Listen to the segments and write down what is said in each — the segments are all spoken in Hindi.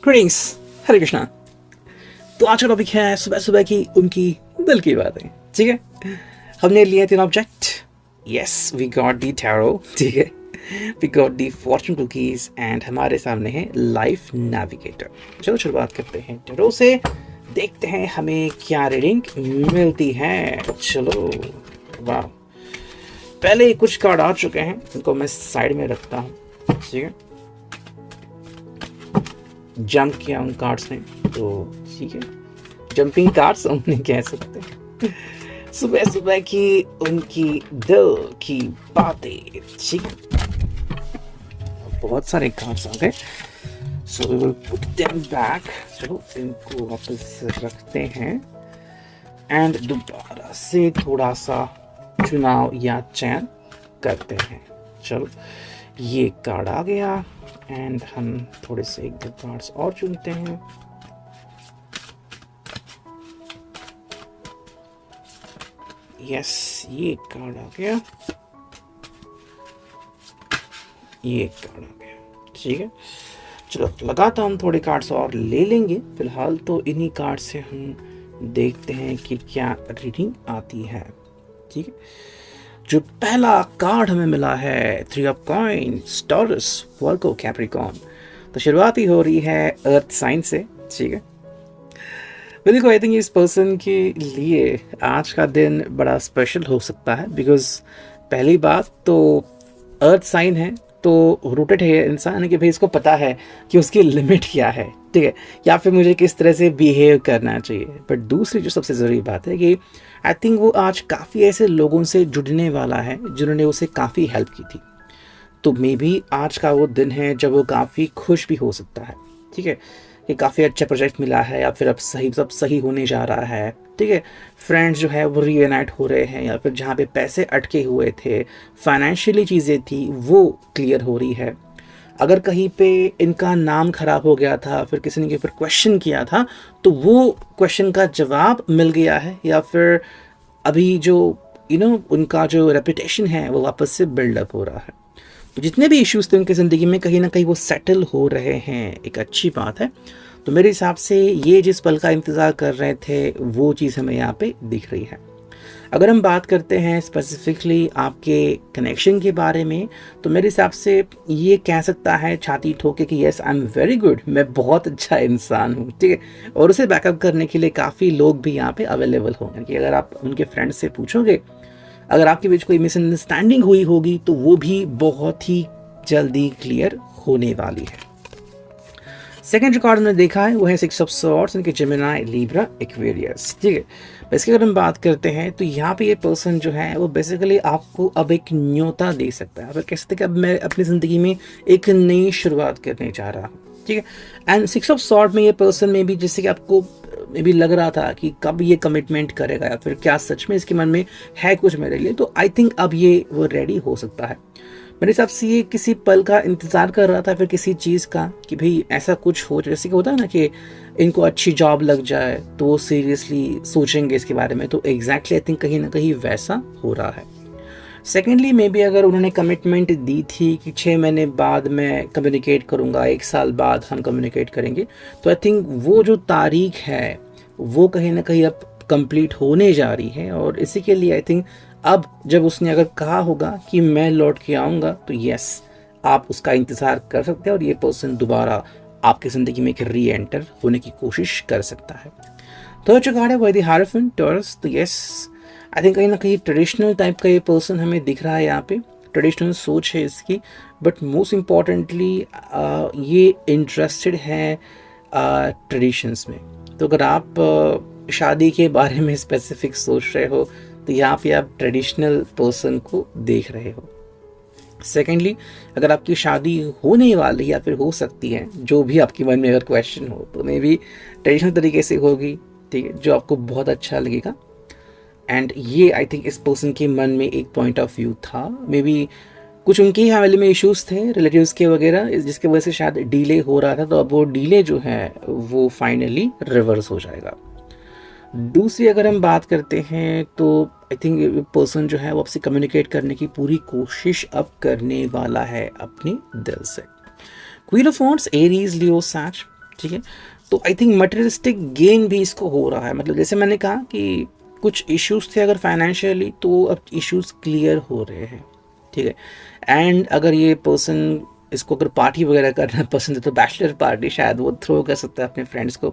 ग्रीटिंग्स, हरे कृष्णा। तो आज का टॉपिक है सुबह सुबह की उनकी दिल की बातें। ठीक है, हमने लिए 3 object. Yes, we got the tarot. ठीक है, we got the fortune cookies and हमारे सामने है लाइफ नेविगेटर। चलो शुरुआत करते हैं टैरो से, देखते हैं हमें क्या रीडिंग मिलती है। चलो, वाह, पहले कुछ कार्ड आ चुके हैं, उनको मैं साइड में रखता हूँ। ठीक है, जंप किया उन कार्ड्स ने, तो ठीक है, जंपिंग कार्ड्स उन्हें कह सकते हैं। सुबह सुबह की उनकी दिल की बातें। ठीक, बहुत सारे कार्ड्स आ गए, so we will put them back. चलो इनको वापस रखते हैं एंड दोबारा से थोड़ा सा चुनाव या चयन करते हैं। चलो, ये कार्ड आ गया एंड हम थोड़े से 1-2 कार्ड्स और चुनते हैं। यस, ये कार्ड आ गया, ये कार्ड आ गया। ठीक है, चलो लगातार हम थोड़े कार्ड्स और ले लेंगे। फिलहाल तो इन्हीं कार्ड से हम देखते हैं कि क्या रीडिंग आती है। ठीक है, जो पहला कार्ड हमें मिला है 3 of coins, taurus, Virgo, Capricorn. तो शुरुआत ही हो रही है अर्थ साइन से। ठीक है, देखो, आई थिंक इस पर्सन के लिए आज का दिन बड़ा स्पेशल हो सकता है, बिकॉज पहली बात तो अर्थ साइन है, तो रूटेड है इंसान कि भाई इसको पता है कि उसकी लिमिट क्या है। ठीक है, या फिर मुझे किस तरह से बिहेव करना चाहिए। बट दूसरी जो सबसे ज़रूरी बात है कि आई थिंक वो आज काफ़ी ऐसे लोगों से जुड़ने वाला है जिन्होंने उसे काफ़ी हेल्प की थी। तो मे बी आज का वो दिन है जब वो काफ़ी खुश भी हो सकता है। ठीक है, कि काफ़ी अच्छा प्रोजेक्ट मिला है या फिर अब सब सही होने जा रहा है। ठीक है, फ्रेंड्स जो है वो रीयूनाइट हो रहे हैं, या फिर जहाँ पे पैसे अटके हुए थे, फाइनेंशियली चीज़ें थी, वो क्लियर हो रही है। अगर कहीं पे इनका नाम खराब हो गया था, फिर किसी ने फिर क्वेश्चन किया था, तो वो क्वेश्चन का जवाब मिल गया है, या फिर अभी जो उनका जो रेपुटेशन है वो वापस से बिल्डअप हो रहा है। तो जितने भी इश्यूज थे उनकी ज़िंदगी में, कहीं ना कहीं वो सेटल हो रहे हैं, एक अच्छी बात है। तो मेरे हिसाब से ये जिस पल का इंतज़ार कर रहे थे वो चीज़ हमें यहाँ पे दिख रही है। अगर हम बात करते हैं स्पेसिफिकली आपके कनेक्शन के बारे में, तो मेरे हिसाब से ये कह सकता है छाती ठोके कि yes, I am very good, मैं बहुत अच्छा इंसान हूँ। ठीक है, और उसे बैकअप करने के लिए काफ़ी लोग भी यहाँ पे अवेलेबल होंगे। कि अगर आप उनके फ्रेंड से पूछोगे, अगर आपके बीच कोई मिसअंडरस्टैंडिंग हुई होगी, तो वो भी बहुत ही जल्दी क्लियर होने वाली है। सेकेंड जो कार्ड हमने देखा है वो है 6 ऑफ सॉर्ड्स, इनके जेमिनी, लिब्रा, एक्वेरियस। ठीक है, इसकी अगर हम बात करते हैं तो यहाँ पे ये पर्सन जो है वो बेसिकली आपको अब एक न्योता दे सकता है। अब कह सकते हैं कि अब मैं अपनी ज़िंदगी में एक नई शुरुआत करने जा रहा हूँ। ठीक है, एंड 6 ऑफ सॉर्ड में ये पर्सन में भी, जैसे कि आपको में भी लग रहा था कि कब ये कमिटमेंट करेगा या फिर क्या सच में इसके मन में है कुछ मेरे लिए, तो आई थिंक अब ये वो रेडी हो सकता है। मेरे हिसाब से ये किसी पल का इंतज़ार कर रहा था, फिर किसी चीज़ का कि भाई ऐसा कुछ हो, जैसे कि होता है ना कि इनको अच्छी जॉब लग जाए तो वो सीरियसली सोचेंगे इसके बारे में। तो एग्जैक्टली आई थिंक कहीं ना कहीं वैसा हो रहा है। सेकेंडली मे बी अगर उन्होंने कमिटमेंट दी थी कि 6 महीने बाद मैं कम्युनिकेट करूँगा, 1 साल बाद हम कम्युनिकेट करेंगे, तो आई थिंक वो जो तारीख है वो कहीं ना कहीं अब कंप्लीट होने जा रही है। और इसी के लिए आई थिंक अब जब उसने अगर कहा होगा कि मैं लौट के आऊँगा, तो यस, आप उसका इंतज़ार कर सकते हैं और ये पर्सन दोबारा आपकी ज़िंदगी में एक री एंटर होने की कोशिश कर सकता है। थर्ड जो कार्ड है वो है द हायरोफेंट, टॉरस। तो यस, आई थिंक कहीं ना कहीं ट्रेडिशनल टाइप का ये पर्सन हमें दिख रहा है यहाँ पे। ट्रेडिशनल सोच है इसकी, बट मोस्ट इम्पॉर्टेंटली ये इंटरेस्टेड है ट्रेडिशंस में। तो अगर आप शादी के बारे में स्पेसिफिक सोच रहे हो, तो यहाँ पे आप ट्रेडिशनल पर्सन को देख रहे हो। सेकेंडली, अगर आपकी शादी होने वाली या फिर हो सकती है, जो भी आपके मन में अगर क्वेश्चन हो, तो मे बी ट्रेडिशनल तरीके से होगी। ठीक है, जो आपको बहुत अच्छा लगेगा। एंड ये आई थिंक इस पर्सन के मन में एक पॉइंट ऑफ व्यू था। मे बी कुछ उनके ही हवाले में इश्यूज थे रिलेटिव्स के वगैरह, जिसके वजह से शायद डिले हो रहा था। तो अब वो डिले जो है वो फाइनली रिवर्स हो जाएगा। दूसरी अगर हम बात करते हैं तो आई थिंक पर्सन जो है वो आपसे कम्युनिकेट करने की पूरी कोशिश अब करने वाला है अपने दिल से। क्वीन ऑफ वांड्स, एरीज, लियो, सैज। ठीक है। तो आई थिंक मटेरियलिस्टिक गेन भी इसको हो रहा है, मतलब जैसे मैंने कहा कि कुछ इश्यूज थे अगर फाइनेंशियली, तो अब इश्यूज क्लियर हो रहे हैं, ठीक है। एंड अगर ये पर्सन इसको अगर पार्टी वगैरह करना पसंद है तो बैचलर पार्टी शायद वो थ्रो कर सकता है अपने फ्रेंड्स को।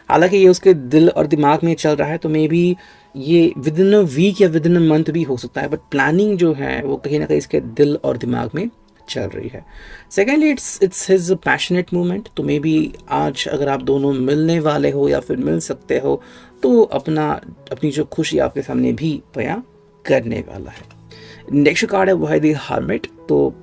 हालांकि ये उसके दिल और दिमाग में चल रहा है, तो मे बी ये विद इन अ वीक या विद इन अ मंथ भी हो सकता है, बट प्लानिंग जो है वो कहीं ना कहीं इसके दिल और दिमाग में चल रही है। Secondly it's his passionate movement, तो मे बी आज अगर आप दोनों मिलने वाले हो या फिर मिल सकते हो तो अपनी जो खुशी आपके सामने भी बयां करने वाला है। नेक्स्ट कार्ड है वो है द हर्मिट, तो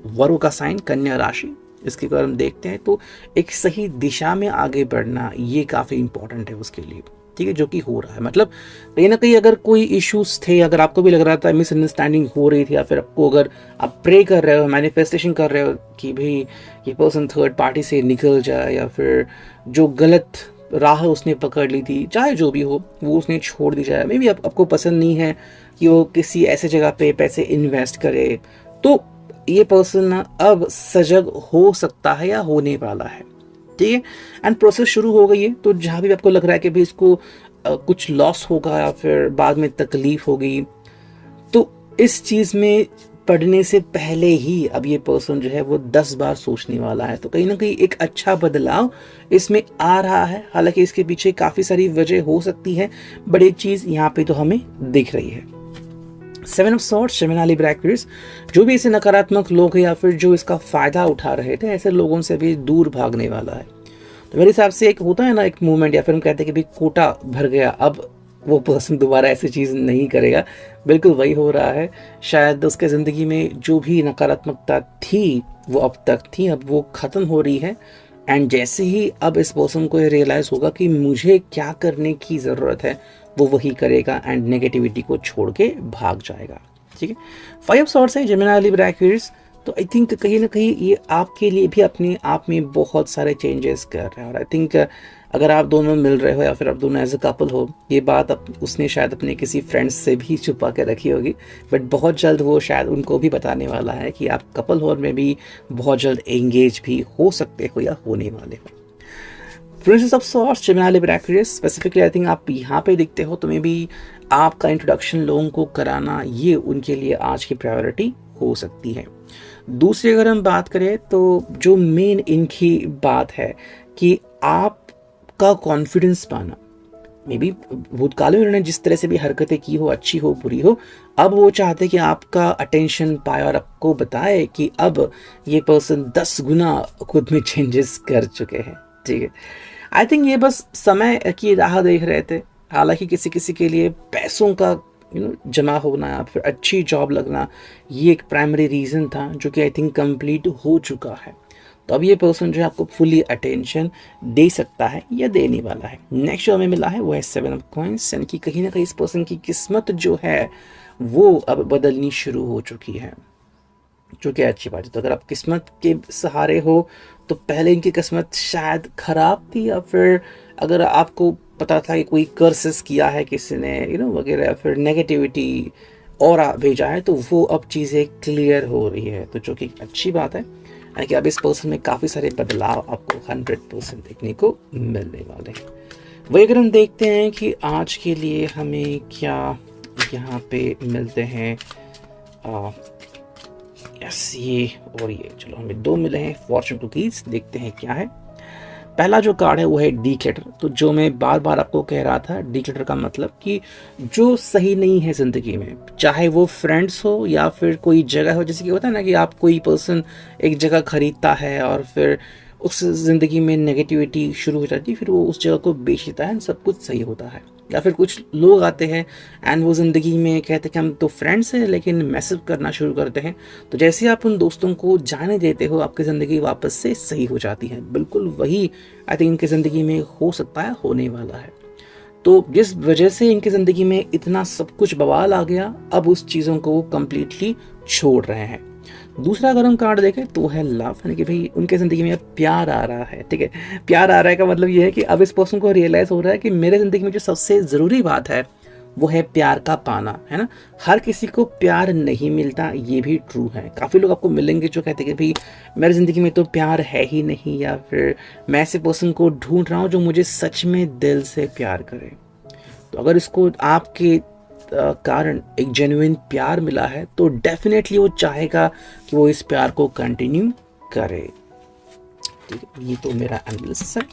वरु का साइन कन्या राशि, इसके अगर हम देखते हैं तो एक सही दिशा में आगे बढ़ना ये काफ़ी इंपॉर्टेंट है उसके लिए, ठीक है, जो कि हो रहा है। मतलब कहीं ना कहीं अगर कोई इश्यूज थे, अगर आपको भी लग रहा था मिसअंडरस्टैंडिंग हो रही थी, या फिर आपको अगर आप प्रे कर रहे हो, मैनिफेस्टेशन कर रहे हो कि भाई ये पर्सन थर्ड पार्टी से निकल जाए, या फिर जो गलत राह उसने पकड़ ली थी, चाहे जो भी हो, वो उसने छोड़ दी जाए। मे बी आपको पसंद नहीं है कि वो किसी ऐसे जगह पे पैसे इन्वेस्ट करे, तो ये पर्सन ना अब सजग हो सकता है या होने वाला है, ठीक है। एंड प्रोसेस शुरू हो गई है, तो जहाँ भी आपको लग रहा है कि भाई इसको कुछ लॉस होगा या फिर बाद में तकलीफ होगी, तो इस चीज़ में पढ़ने से पहले ही अब ये पर्सन जो है वो 10 बार सोचने वाला है। तो कहीं ना कहीं एक अच्छा बदलाव इसमें आ रहा है। हालांकि इसके पीछे काफ़ी सारी वजह हो सकती है, बट एक चीज़ यहाँ पे तो हमें दिख रही है। 7 of swords, Gemini, Libra, Aquarius, जो भी ऐसे नकारात्मक लोग हैं या फिर जो इसका फ़ायदा उठा रहे थे, ऐसे लोगों से भी दूर भागने वाला है। तो मेरे हिसाब से एक होता है ना एक मूवमेंट, या फिर हम कहते हैं कि भाई कोटा भर गया, अब वो पर्सन दोबारा ऐसी चीज़ नहीं करेगा। बिल्कुल वही हो रहा है। शायद उसके ज़िंदगी में जो भी नकारात्मकता थी वो अब तक थी, अब वो ख़त्म हो रही है। एंड जैसे ही अब इस पर्सन को ये रियलाइज़ होगा कि मुझे क्या करने की ज़रूरत है, वो वही करेगा एंड नेगेटिविटी को छोड़ के भाग जाएगा, ठीक है। 5 ऑफ सॉर्ड्स है, जेमिनी, लिब्रा, एक्वेरियस, तो आई थिंक कहीं ना कहीं ये आपके लिए भी अपने आप में बहुत सारे चेंजेस कर रहे हैं। और आई थिंक अगर आप दोनों मिल रहे हो या फिर आप दोनों एज अ कपल हो, ये बात उसने शायद अपने किसी फ्रेंड्स से भी छुपा के रखी होगी, बट बहुत जल्द वो शायद उनको भी बताने वाला है कि आप कपल हो और में भी बहुत जल्द एंगेज भी हो सकते हो या होने वाले हो। Princess of swords, Gemini, Libra, Aquarius, specifically I think आप यहाँ पे दिखते हो, तो मे बी आपका इंट्रोडक्शन लोगों को कराना ये उनके लिए आज की प्रायोरिटी हो सकती है। दूसरी अगर हम बात करें तो जो मेन इनकी बात है कि आपका कॉन्फिडेंस पाना, मे बी भूतकाल में उन्होंने जिस तरह से भी हरकतें की हो, अच्छी हो बुरी हो, अब वो चाहते कि आपका अटेंशन पाए और आपको बताए कि अब ये पर्सन 10 गुना खुद में चेंजेस कर चुके हैं, ठीक है। आई थिंक ये बस समय की राह देख रहे थे। हालांकि किसी किसी के लिए पैसों का जमा होना या फिर अच्छी जॉब लगना ये एक प्राइमरी रीज़न था, जो कि आई थिंक कंप्लीट हो चुका है। तो अब ये पर्सन जो है आपको फुली अटेंशन दे सकता है या देने वाला है। नेक्स्ट जो हमें मिला है वो है 7 ऑफ कॉइंस, यानी कि कहीं ना कहीं इस पर्सन की किस्मत जो है वो अब बदलनी शुरू हो चुकी है, जो कि अच्छी बात है। तो अगर आप किस्मत के सहारे हो तो पहले इनकी किस्मत शायद खराब थी, या फिर अगर आपको पता था कि कोई कर्सेस किया है किसी ने वगैरह, या फिर नेगेटिविटी और भेजा है, तो वो अब चीज़ें क्लियर हो रही है, तो जो कि अच्छी बात है। यानी कि अब इस पर्सन में काफ़ी सारे बदलाव आपको 100% देखने को मिलने वाले हैं। वही अगर हम देखते हैं कि आज के लिए हमें क्या यहाँ पे मिलते हैं, यस ये और ये, चलो हमें 2 मिले हैं फॉर्चून कुकीज, देखते हैं क्या है। पहला जो कार्ड है वो है डिक्लटर। तो जो मैं बार बार आपको कह रहा था, डिक्लटर का मतलब कि जो सही नहीं है ज़िंदगी में, चाहे वो फ्रेंड्स हो या फिर कोई जगह हो। जैसे कि होता है ना कि आप कोई पर्सन एक जगह खरीदता है और फिर उस ज़िंदगी में नेगेटिविटी शुरू हो जाती है, फिर वो उस जगह को बेच देता है, सब कुछ सही होता है। या फिर कुछ लोग आते हैं एंड वो ज़िंदगी में कहते हैं कि हम तो फ्रेंड्स हैं, लेकिन मैसेज करना शुरू करते हैं। तो जैसे आप उन दोस्तों को जाने देते हो, आपकी ज़िंदगी वापस से सही हो जाती है। बिल्कुल वही आई थिंक इनकी ज़िंदगी में हो सकता है, होने वाला है। तो जिस वजह से इनकी ज़िंदगी में इतना सब कुछ बवाल आ गया, अब उस चीज़ों को वो कम्प्लीटली छोड़ रहे हैं। दूसरा अगर हम कार्ड देखें तो है लव, यानी कि भाई उनके ज़िंदगी में अब प्यार आ रहा है, ठीक है। प्यार आ रहा है का मतलब ये है कि अब इस पर्सन को रियलाइज़ हो रहा है कि मेरे ज़िंदगी में जो सबसे ज़रूरी बात है वो है प्यार का पाना, है ना। हर किसी को प्यार नहीं मिलता, ये भी ट्रू है। काफ़ी लोग आपको मिलेंगे जो कहते हैं कि भाई मेरी ज़िंदगी में तो प्यार है ही नहीं, या फिर मैं ऐसे पर्सन को ढूंढ रहा हूँ जो मुझे सच में दिल से प्यार करे। तो अगर इसको आपके कारण एक जेन्युइन प्यार मिला है तो डेफिनेटली वो चाहेगा कि वो इस प्यार को कंटिन्यू करे। ठीक है, ये तो मेरा एनालिसिस है।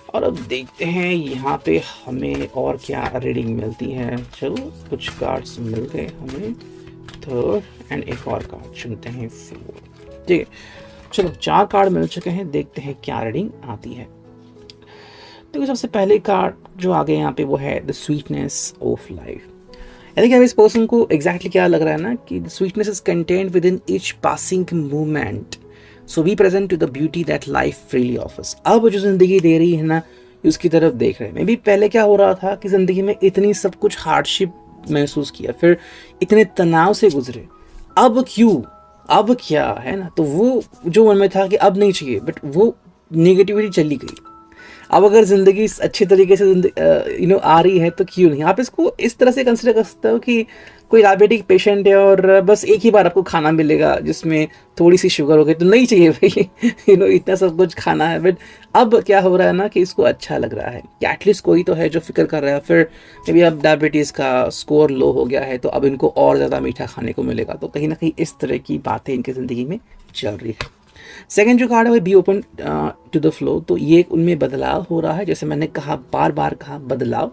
और अब देखते हैं यहाँ पे हमें और क्या रीडिंग मिलती है। चलो कुछ कार्ड्स मिल गए हमें, थर्ड एंड एक और कार्ड चुनते हैं, फोर। ठीक है, चलो 4 कार्ड मिल चुके हैं, देखते हैं क्या रीडिंग आती है। तो सबसे पहले कार्ड जो आ गए यहाँ पे वो है द स्वीटनेस ऑफ लाइफ। यानी कि अब इस पर्सन को एग्जैक्टली क्या लग रहा है ना कि the sweetness is contained within each passing moment, so be present to the beauty that life freely offers. अब जो जिंदगी दे रही है ना उसकी तरफ देख रहे हैं। मे बी पहले क्या हो रहा था कि जिंदगी में इतनी सब कुछ हार्डशिप महसूस किया, फिर इतने तनाव से गुजरे, अब क्यों, अब क्या, है ना। तो वो जो मन में था कि अब नहीं चाहिए, बट वो नेगेटिविटी चली गई। अब अगर ज़िंदगी अच्छी तरीके से आ रही है तो क्यों नहीं। आप इसको इस तरह से कंसिडर कर सकते हो कि कोई डायबिटिक पेशेंट है और बस एक ही बार आपको खाना मिलेगा जिसमें थोड़ी सी शुगर हो गई, तो नहीं चाहिए भाई इतना सब कुछ खाना है। बट अब क्या हो रहा है ना कि इसको अच्छा लग रहा है कि एटलीस्ट कोई तो है जो फिक्र कर रहा है। फिर मे बी अब डायबिटीज़ का स्कोर लो हो गया है तो अब इनको और ज़्यादा मीठा खाने को मिलेगा। तो कहीं ना कहीं इस तरह की बातें इनकी ज़िंदगी में चल रही है। सेकेंड जो कार्ड है वो be open to the flow. तो ये उनमें बदलाव हो रहा है, जैसे मैंने कहा, बार बार कहा बदलाव।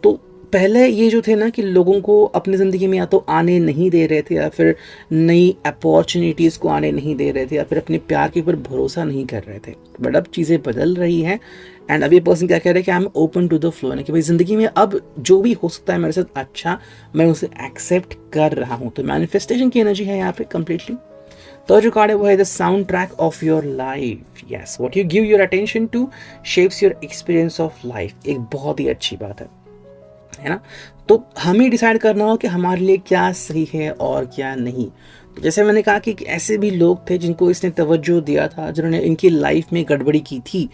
तो पहले ये जो थे ना कि लोगों को अपनी ज़िंदगी में या तो आने नहीं दे रहे थे, या फिर नई अपॉर्चुनिटीज़ को आने नहीं दे रहे थे, या फिर अपने प्यार के ऊपर भरोसा नहीं कर रहे थे। बट अब चीज़ें बदल रही हैं एंड अब ये पर्सन क्या कह रहे हैं कि I am open to the flow, यानी कि भाई ज़िंदगी में अब जो भी हो सकता है मेरे साथ अच्छा, मैं उसे एक्सेप्ट कर रहा हूँ। तो मैनिफेस्टेशन की एनर्जी है यहाँ पे कंप्लीटली। तो जो कार्ड है वो है the soundtrack of your life. Yes, what you give your attention to shapes your experience of life. एक बहुत ही अच्छी बात है ना। तो हमें डिसाइड करना हो कि हमारे लिए क्या सही है और क्या नहीं। तो जैसे मैंने कहा कि ऐसे भी लोग थे जिनको इसने तवज्जो दिया था, जिन्होंने इनकी लाइफ में गड़बड़ी की थी,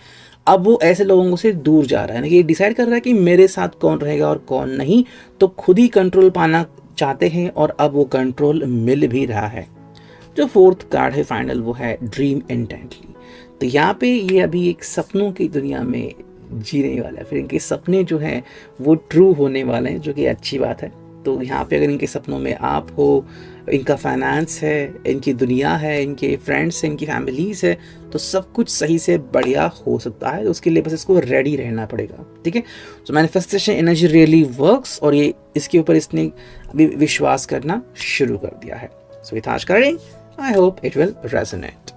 अब वो ऐसे लोगों से दूर जा रहा है ना, कि डिसाइड कर रहा है कि मेरे साथ कौन रहेगा और कौन नहीं। तो खुद ही कंट्रोल पाना चाहते हैं और अब वो कंट्रोल मिल भी रहा है। जो फोर्थ कार्ड है फाइनल वो है ड्रीम इंटेंटली। तो यहाँ पे ये अभी एक सपनों की दुनिया में जीने वाला है, फिर इनके सपने जो हैं वो ट्रू होने वाले हैं, जो कि अच्छी बात है। तो यहाँ पे अगर इनके सपनों में आप हो, इनका फाइनेंस है, इनकी दुनिया है, इनके फ्रेंड्स हैं, इनकी फैमिलीज है, तो सब कुछ सही से बढ़िया हो सकता है। तो उसके लिए बस इसको रेडी रहना पड़ेगा। ठीक है, तो मैनिफेस्टेशन एनर्जी रियली वर्क्स, और ये इसके ऊपर इसने अभी विश्वास करना शुरू कर दिया है। सो विथ आज करें, I hope it will resonate.